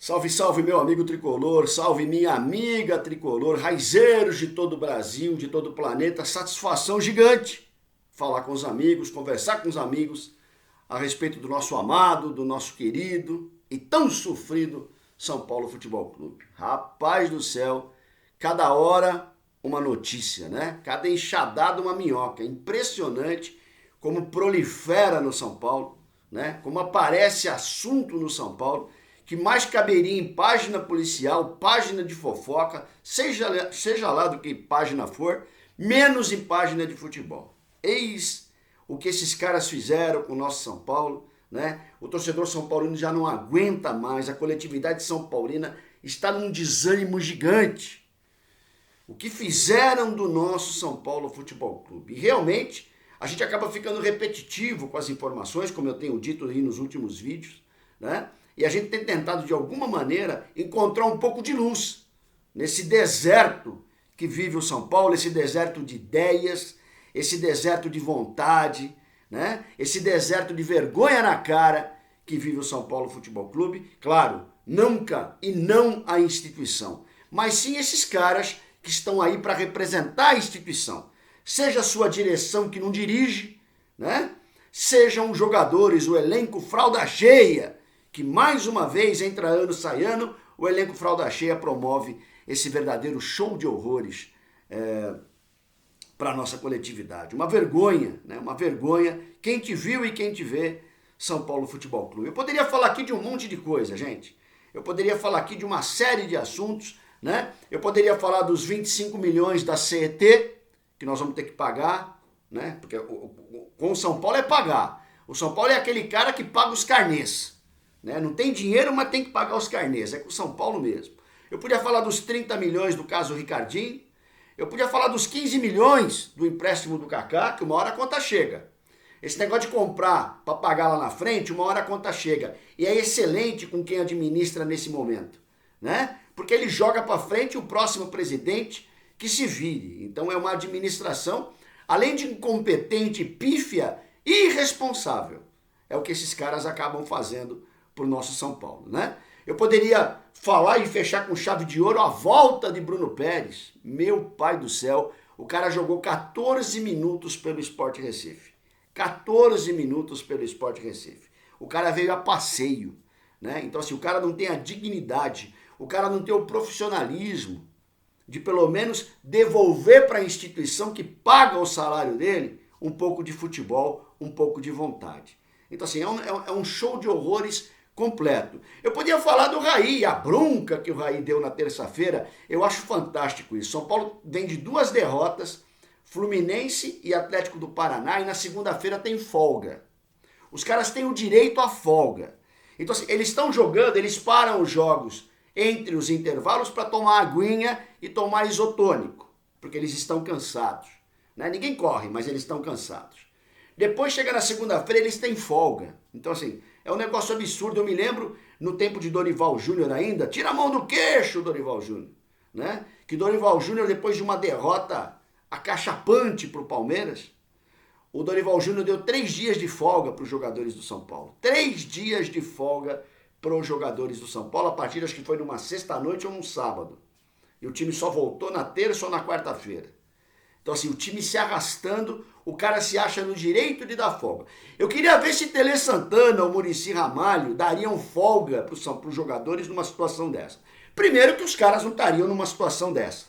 Salve, salve, meu amigo tricolor, salve minha amiga tricolor, raizeiros de todo o Brasil, de todo o planeta, satisfação gigante falar com os amigos, conversar com os amigos a respeito do nosso amado, do nosso querido e tão sofrido São Paulo Futebol Clube. Rapaz do céu, cada hora uma notícia, né? Cada enxadada uma minhoca. Impressionante como prolifera no São Paulo, né? Como aparece assunto no São Paulo que mais caberia em página policial, página de fofoca, seja lá do que página for, menos em página de futebol. Eis o que esses caras fizeram com o nosso São Paulo, né? O torcedor são paulino já não aguenta mais, a coletividade são paulina está num desânimo gigante. O que fizeram do nosso São Paulo Futebol Clube? E realmente, a gente acaba ficando repetitivo com as informações, como eu tenho dito aí nos últimos vídeos, né? E a gente tem tentado, de alguma maneira, encontrar um pouco de luz nesse deserto que vive o São Paulo, esse deserto de ideias, esse deserto de vontade, né? Esse deserto de vergonha na cara que vive o São Paulo Futebol Clube. Claro, nunca e não a instituição, mas sim esses caras que estão aí para representar a instituição. Seja a sua direção que não dirige, né? Sejam jogadores, o elenco fralda cheia, que mais uma vez, entra ano, sai ano, o elenco fralda cheia promove esse verdadeiro show de horrores para a nossa coletividade. Uma vergonha, né? Uma vergonha. Quem te viu e quem te vê, São Paulo Futebol Clube. Eu poderia falar aqui de um monte de coisa, gente. Eu poderia falar aqui de uma série de assuntos, né? Eu poderia falar dos 25 milhões da CET, que nós vamos ter que pagar, né? Porque com o São Paulo é pagar. O São Paulo é aquele cara que paga os carnês. Né? Não tem dinheiro, mas tem que pagar os carnês. É com o São Paulo mesmo. Eu podia falar dos 30 milhões do caso Ricardinho. Eu podia falar dos 15 milhões do empréstimo do Kaká, que uma hora a conta chega. Esse negócio de comprar para pagar lá na frente, uma hora a conta chega. E é excelente com quem administra nesse momento. Né? Porque ele joga para frente o próximo presidente que se vire. Então é uma administração, além de incompetente, pífia e irresponsável. É o que esses caras acabam fazendo por nosso São Paulo, né? Eu poderia falar e fechar com chave de ouro a volta de Bruno Pérez. Meu pai do céu, o cara jogou 14 minutos pelo Sport Recife. 14 minutos pelo Sport Recife. O cara veio a passeio, né? Então assim, o cara não tem a dignidade, o cara não tem o profissionalismo de pelo menos devolver para a instituição que paga o salário dele um pouco de futebol, um pouco de vontade. Então assim, é um show de horrores completo. Eu podia falar do Raí, a bronca que o Raí deu na terça-feira. Eu acho fantástico isso. São Paulo vem de 2 derrotas, Fluminense e Atlético do Paraná, e na segunda-feira tem folga. Os caras têm o direito à folga. Então assim, eles estão jogando, eles param os jogos entre os intervalos para tomar aguinha e tomar isotônico, porque eles estão cansados. Né? Ninguém corre, mas eles estão cansados. Depois chega na segunda-feira, eles têm folga. Então assim, é um negócio absurdo. Eu me lembro, no tempo de Dorival Júnior ainda, tira a mão do queixo, Dorival Júnior, né? Que Dorival Júnior, depois de uma derrota acachapante para o Palmeiras, o Dorival Júnior deu 3 dias de folga para os jogadores do São Paulo. 3 dias de folga para os jogadores do São Paulo, a partida acho que foi numa sexta-noite ou num sábado. E o time só voltou na terça ou na quarta-feira. Então assim, o time se arrastando, o cara se acha no direito de dar folga. Eu queria ver se Tele Santana ou Muricy Ramalho dariam folga para os jogadores numa situação dessa. Primeiro que os caras não estariam numa situação dessa.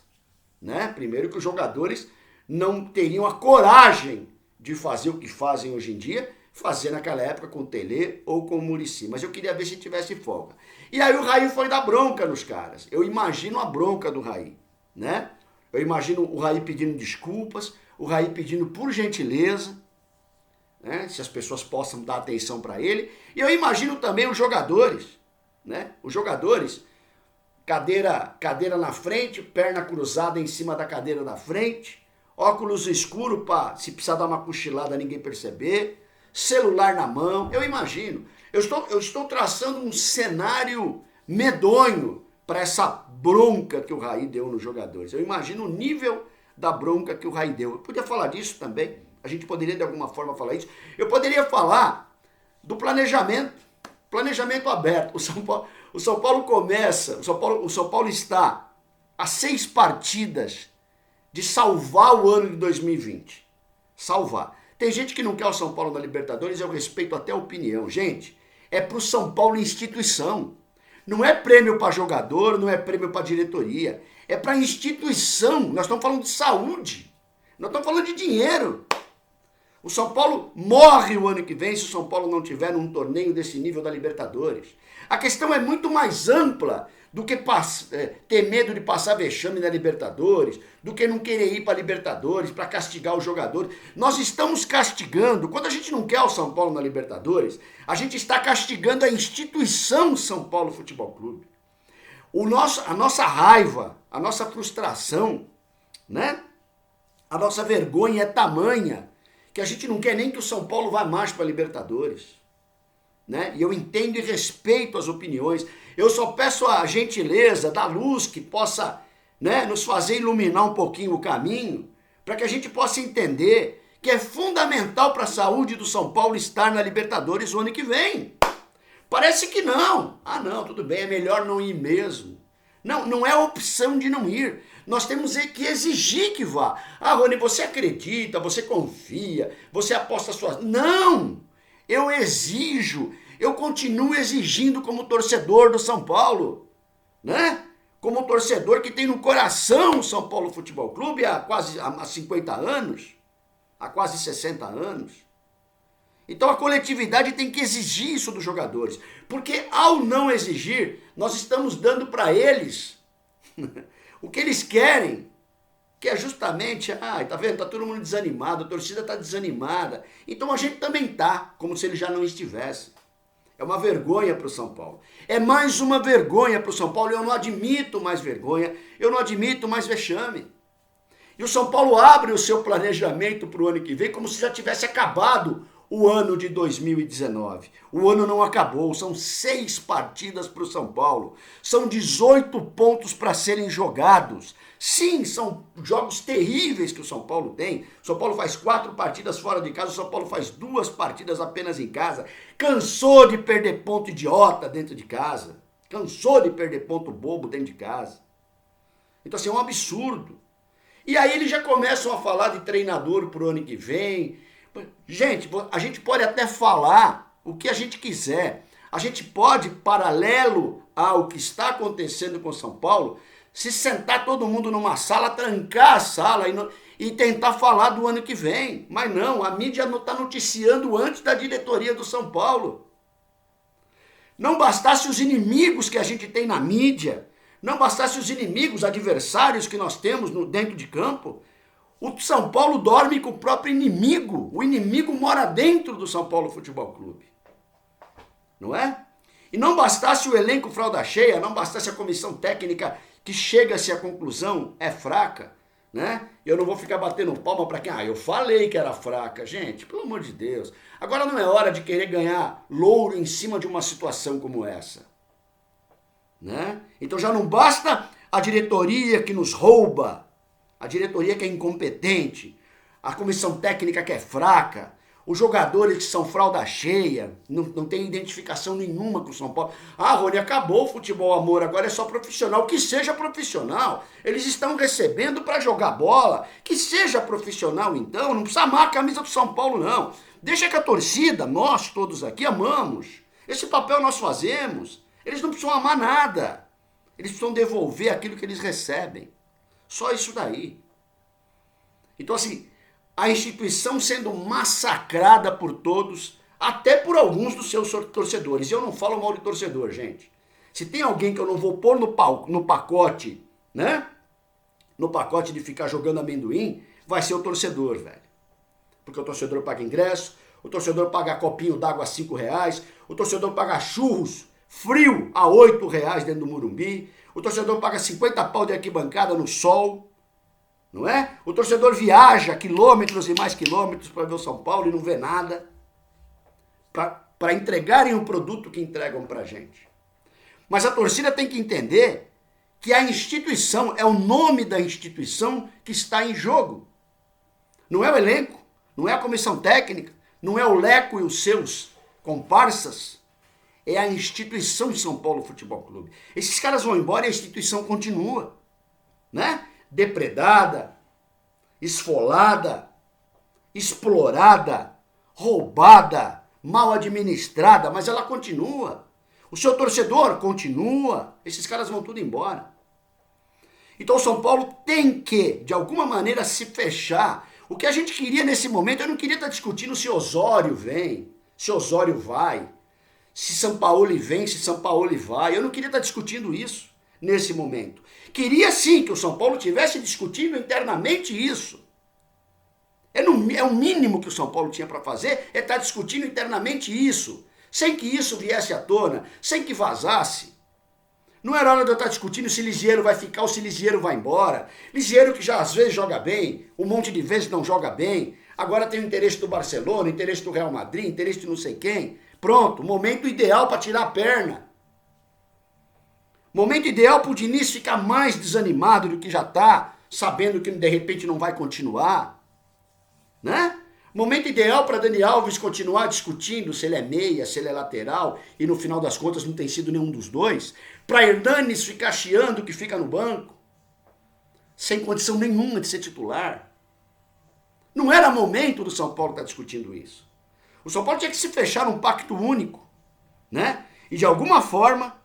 Né? Primeiro que os jogadores não teriam a coragem de fazer o que fazem hoje em dia, fazer naquela época com o Tele ou com o Muricy. Mas eu queria ver se tivesse folga. E aí o Raí foi dar bronca nos caras. Eu imagino a bronca do Raí, né? Eu imagino o Raí pedindo desculpas, o Raí pedindo por gentileza, né, se as pessoas possam dar atenção para ele. E eu imagino também os jogadores, né? Os jogadores, cadeira na frente, perna cruzada em cima da cadeira da frente, óculos escuro para, se precisar dar uma cochilada, ninguém perceber, celular na mão. Eu imagino. Eu estou traçando um cenário medonho para essa bronca que o Raí deu nos jogadores. Eu imagino o nível da bronca que o Raí deu. Eu podia falar disso também. A gente poderia de alguma forma falar isso. Eu poderia falar do planejamento aberto. O São Paulo começa, o São Paulo está a 6 partidas de salvar o ano de 2020. Salvar. Tem gente que não quer o São Paulo na Libertadores, eu respeito até a opinião. Gente, é pro São Paulo instituição. Não é prêmio para jogador, não é prêmio para diretoria. É para instituição. Nós estamos falando de saúde. Nós estamos falando de dinheiro. O São Paulo morre o ano que vem se o São Paulo não tiver num torneio desse nível da Libertadores. A questão é muito mais ampla do que ter medo de passar vexame na Libertadores, do que não querer ir para a Libertadores, para castigar os jogadores. Nós estamos castigando, quando a gente não quer o São Paulo na Libertadores, a gente está castigando a instituição São Paulo Futebol Clube. A nossa raiva, a nossa frustração, né? A nossa vergonha é tamanha que a gente não quer nem que o São Paulo vá mais para a Libertadores. Né? E eu entendo e respeito as opiniões. Eu só peço a gentileza da luz que possa, né, nos fazer iluminar um pouquinho o caminho, para que a gente possa entender que é fundamental para a saúde do São Paulo estar na Libertadores o ano que vem. Parece que não. Ah, não, tudo bem, é melhor não ir mesmo. Não, não é opção de não ir. Nós temos que exigir que vá. Ah, Rony, você acredita, você confia, você aposta suas... Não! Eu exijo, eu continuo exigindo como torcedor do São Paulo, né? Como torcedor que tem no coração o São Paulo Futebol Clube há 50 anos, há quase 60 anos. Então a coletividade tem que exigir isso dos jogadores, porque ao não exigir, nós estamos dando para eles o que eles querem, que é justamente, tá vendo, tá todo mundo desanimado, a torcida tá desanimada, então a gente também tá, como se ele já não estivesse. É uma vergonha para o São Paulo. É mais uma vergonha para o São Paulo, eu não admito mais vergonha, eu não admito mais vexame. E o São Paulo abre o seu planejamento para o ano que vem como se já tivesse acabado o ano de 2019. O ano não acabou, são 6 partidas para o São Paulo. São 18 pontos para serem jogados. Sim, são jogos terríveis que o São Paulo tem. O São Paulo faz 4 partidas fora de casa, o São Paulo faz 2 partidas apenas em casa. Cansou de perder ponto idiota dentro de casa. Cansou de perder ponto bobo dentro de casa. Então, assim, é um absurdo. E aí eles já começam a falar de treinador pro ano que vem. Gente, a gente pode até falar o que a gente quiser. A gente pode, paralelo ao que está acontecendo com São Paulo, se sentar todo mundo numa sala, trancar a sala e tentar falar do ano que vem. Mas não, a mídia não está noticiando antes da diretoria do São Paulo. Não bastasse os inimigos que a gente tem na mídia, não bastasse os inimigos, adversários que nós temos dentro de campo, o São Paulo dorme com o próprio inimigo. O inimigo mora dentro do São Paulo Futebol Clube. Não é? E não bastasse o elenco fralda cheia, não bastasse a comissão técnica que chega-se à conclusão é fraca, né? Eu não vou ficar batendo palma para quem... eu falei que era fraca. Gente, pelo amor de Deus. Agora não é hora de querer ganhar louro em cima de uma situação como essa. Né? Então já não basta a diretoria que nos rouba, a diretoria que é incompetente, a comissão técnica que é fraca, os jogadores que são fralda cheia, não tem identificação nenhuma com o São Paulo. Rony, acabou o futebol amor, agora é só profissional. Que seja profissional. Eles estão recebendo para jogar bola. Que seja profissional então, não precisa amar a camisa do São Paulo não. Deixa que a torcida, nós todos aqui amamos. Esse papel nós fazemos. Eles não precisam amar nada. Eles precisam devolver aquilo que eles recebem. Só isso daí. Então assim, a instituição sendo massacrada por todos, até por alguns dos seus torcedores. E eu não falo mal de torcedor, gente. Se tem alguém que eu não vou pôr no pacote, né? No pacote de ficar jogando amendoim, vai ser o torcedor, velho. Porque o torcedor paga ingresso, o torcedor paga copinho d'água a R$5, o torcedor paga churros frio a R$8 dentro do Morumbi, o torcedor paga 50 pau de arquibancada no sol, não é? O torcedor viaja quilômetros e mais quilômetros para ver o São Paulo e não vê nada, para entregarem o produto que entregam para a gente. Mas a torcida tem que entender que a instituição, é o nome da instituição que está em jogo. Não é o elenco, não é a comissão técnica, não é o Leco e os seus comparsas. é a instituição de São Paulo Futebol Clube. Esses caras vão embora e a instituição continua, né? Depredada, esfolada, explorada, roubada, mal administrada, mas ela continua. O seu torcedor continua. Esses caras vão tudo embora. Então o São Paulo tem que, de alguma maneira, se fechar. O que a gente queria nesse momento, eu não queria estar discutindo se Osório vem, se Osório vai, se São Paulo vem, se São Paulo vai. Eu não queria estar discutindo isso nesse momento. Queria sim que o São Paulo estivesse discutindo internamente isso. É o mínimo que o São Paulo tinha para fazer, é estar discutindo internamente isso, sem que isso viesse à tona, sem que vazasse. Não era hora de eu estar discutindo se Lisieiro vai ficar ou se Lisieiro vai embora. Lisieiro que já às vezes joga bem, um monte de vezes não joga bem. Agora tem o interesse do Barcelona, o interesse do Real Madrid, o interesse de não sei quem. Pronto, momento ideal para tirar a perna. Momento ideal para o Diniz ficar mais desanimado do que já está, sabendo que de repente não vai continuar. Né? Momento ideal para Dani Alves continuar discutindo se ele é meia, se ele é lateral, e no final das contas não tem sido nenhum dos dois. Para Hernanes ficar chiando que fica no banco, sem condição nenhuma de ser titular. Não era momento do São Paulo estar discutindo isso. O São Paulo tinha que se fechar num pacto único, né? E de alguma forma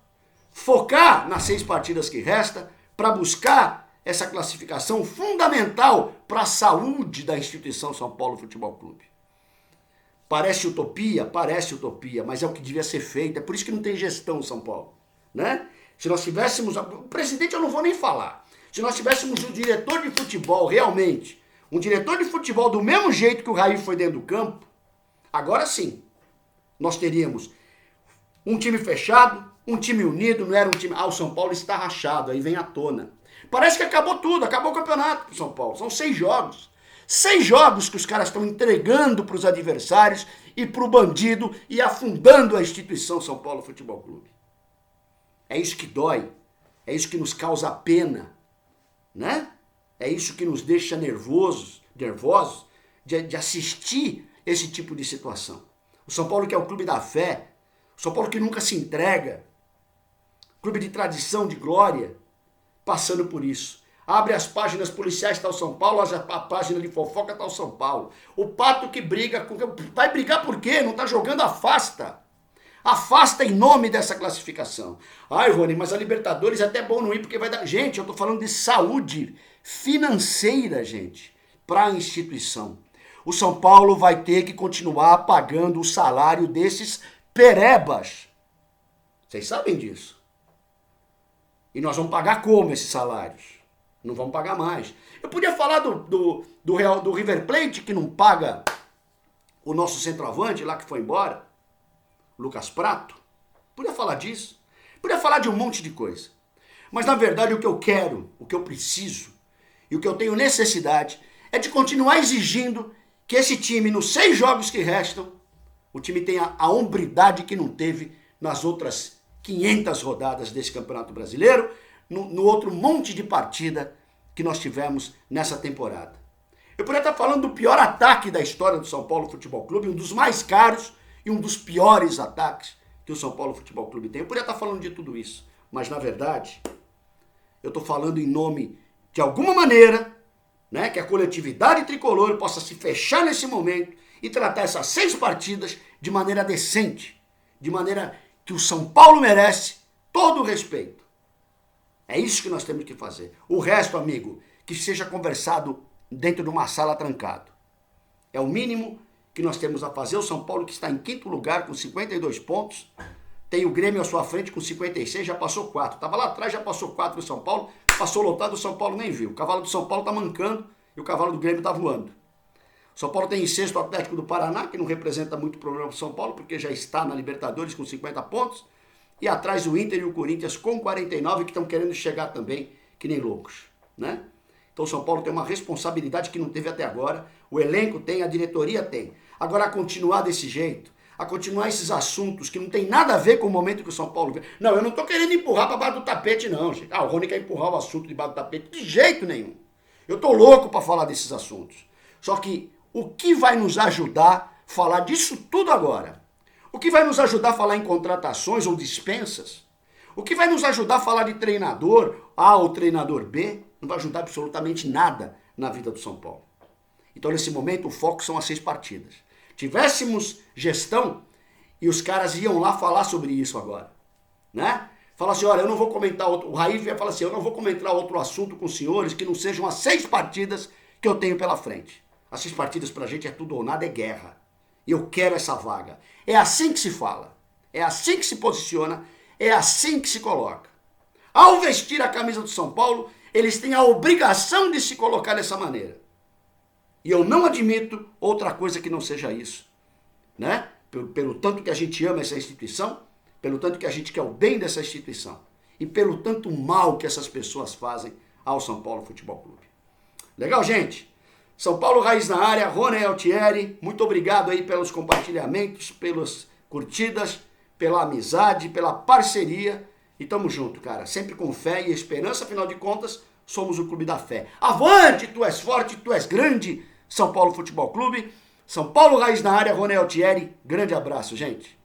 focar nas 6 partidas que resta para buscar essa classificação fundamental para a saúde da instituição São Paulo Futebol Clube. Parece utopia, mas é o que devia ser feito. É por isso que não tem gestão no São Paulo, né? Se nós tivéssemos, o presidente eu não vou nem falar, se nós tivéssemos um diretor de futebol realmente, um diretor de futebol do mesmo jeito que o Raí foi dentro do campo, agora sim, nós teríamos um time fechado, um time unido, não era um time... o São Paulo está rachado, aí vem à tona. Parece que acabou tudo, acabou o campeonato pro São Paulo. São 6 jogos. 6 jogos que os caras estão entregando para os adversários e para o bandido e afundando a instituição São Paulo Futebol Clube. É isso que dói. É isso que nos causa pena. Né? É isso que nos deixa nervosos de assistir esse tipo de situação. O São Paulo que é o clube da fé. O São Paulo que nunca se entrega. Clube de tradição, de glória. Passando por isso. Abre as páginas policiais, está o São Paulo, a página de fofoca está o São Paulo. O Pato que briga, vai brigar por quê? Não está jogando, afasta. Afasta em nome dessa classificação. Ai, Rony, mas a Libertadores é até bom não ir, porque vai dar... Gente, eu estou falando de saúde financeira, gente, para a instituição. O São Paulo vai ter que continuar pagando o salário desses perebas. Vocês sabem disso. E nós vamos pagar como esses salários? Não vamos pagar mais. Eu podia falar do River Plate, que não paga o nosso centroavante lá que foi embora, Lucas Prato. Podia falar disso. Podia falar de um monte de coisa. Mas na verdade o que eu quero, o que eu preciso e o que eu tenho necessidade é de continuar exigindo que esse time, nos 6 jogos que restam, o time tenha a hombridade que não teve nas outras 500 rodadas desse Campeonato Brasileiro, no outro monte de partida que nós tivemos nessa temporada. Eu poderia estar falando do pior ataque da história do São Paulo Futebol Clube, um dos mais caros e um dos piores ataques que o São Paulo Futebol Clube tem. Eu poderia estar falando de tudo isso, mas na verdade, eu estou falando em nome, de alguma maneira, né, que a coletividade tricolor possa se fechar nesse momento e tratar essas 6 partidas de maneira decente, de maneira que o São Paulo merece todo o respeito. É isso que nós temos que fazer. O resto, amigo, que seja conversado dentro de uma sala trancado. É o mínimo que nós temos a fazer. O São Paulo que está em 5º lugar com 52 pontos. Tem o Grêmio à sua frente com 56, já passou 4. Estava lá atrás, já passou 4 do São Paulo. Passou lotado, o São Paulo nem viu. O cavalo do São Paulo está mancando e o cavalo do Grêmio está voando. O São Paulo tem em 6º o Atlético do Paraná, que não representa muito problema para o São Paulo, porque já está na Libertadores com 50 pontos. E atrás o Inter e o Corinthians com 49, que estão querendo chegar também, que nem loucos, né? Então o São Paulo tem uma responsabilidade que não teve até agora, o elenco tem, a diretoria tem. Agora, a continuar desse jeito, a continuar esses assuntos que não tem nada a ver com o momento que o São Paulo vê. Não, eu não estou querendo empurrar para baixo do tapete, não, gente. O Rony quer empurrar o assunto debaixo do tapete, de jeito nenhum. Eu estou louco para falar desses assuntos. Só que o que vai nos ajudar a falar disso tudo agora? O que vai nos ajudar a falar em contratações ou dispensas? O que vai nos ajudar a falar de treinador A ou treinador B? Não vai ajudar absolutamente nada na vida do São Paulo. Então, nesse momento, o foco são as 6 partidas. Tivéssemos gestão e os caras iam lá falar sobre isso agora, né? Falar assim, olha, eu não vou comentar outro... O Raí ia falar assim, eu não vou comentar outro assunto com os senhores que não sejam as 6 partidas que eu tenho pela frente. As 6 partidas pra gente é tudo ou nada, é guerra. E eu quero essa vaga. É assim que se fala. É assim que se posiciona. É assim que se coloca. Ao vestir a camisa do São Paulo, eles têm a obrigação de se colocar dessa maneira. E eu não admito outra coisa que não seja isso, né? Pelo tanto que a gente ama essa instituição, pelo tanto que a gente quer o bem dessa instituição e pelo tanto mal que essas pessoas fazem ao São Paulo Futebol Clube. Legal, gente? São Paulo Raiz na área, Rony Altieri, muito obrigado aí pelos compartilhamentos, pelas curtidas, pela amizade, pela parceria e tamo junto, cara. Sempre com fé e esperança, afinal de contas, somos o clube da fé. Avante, tu és forte, tu és grande, São Paulo Futebol Clube. São Paulo Raiz na área, Rony Altieri. Grande abraço, gente.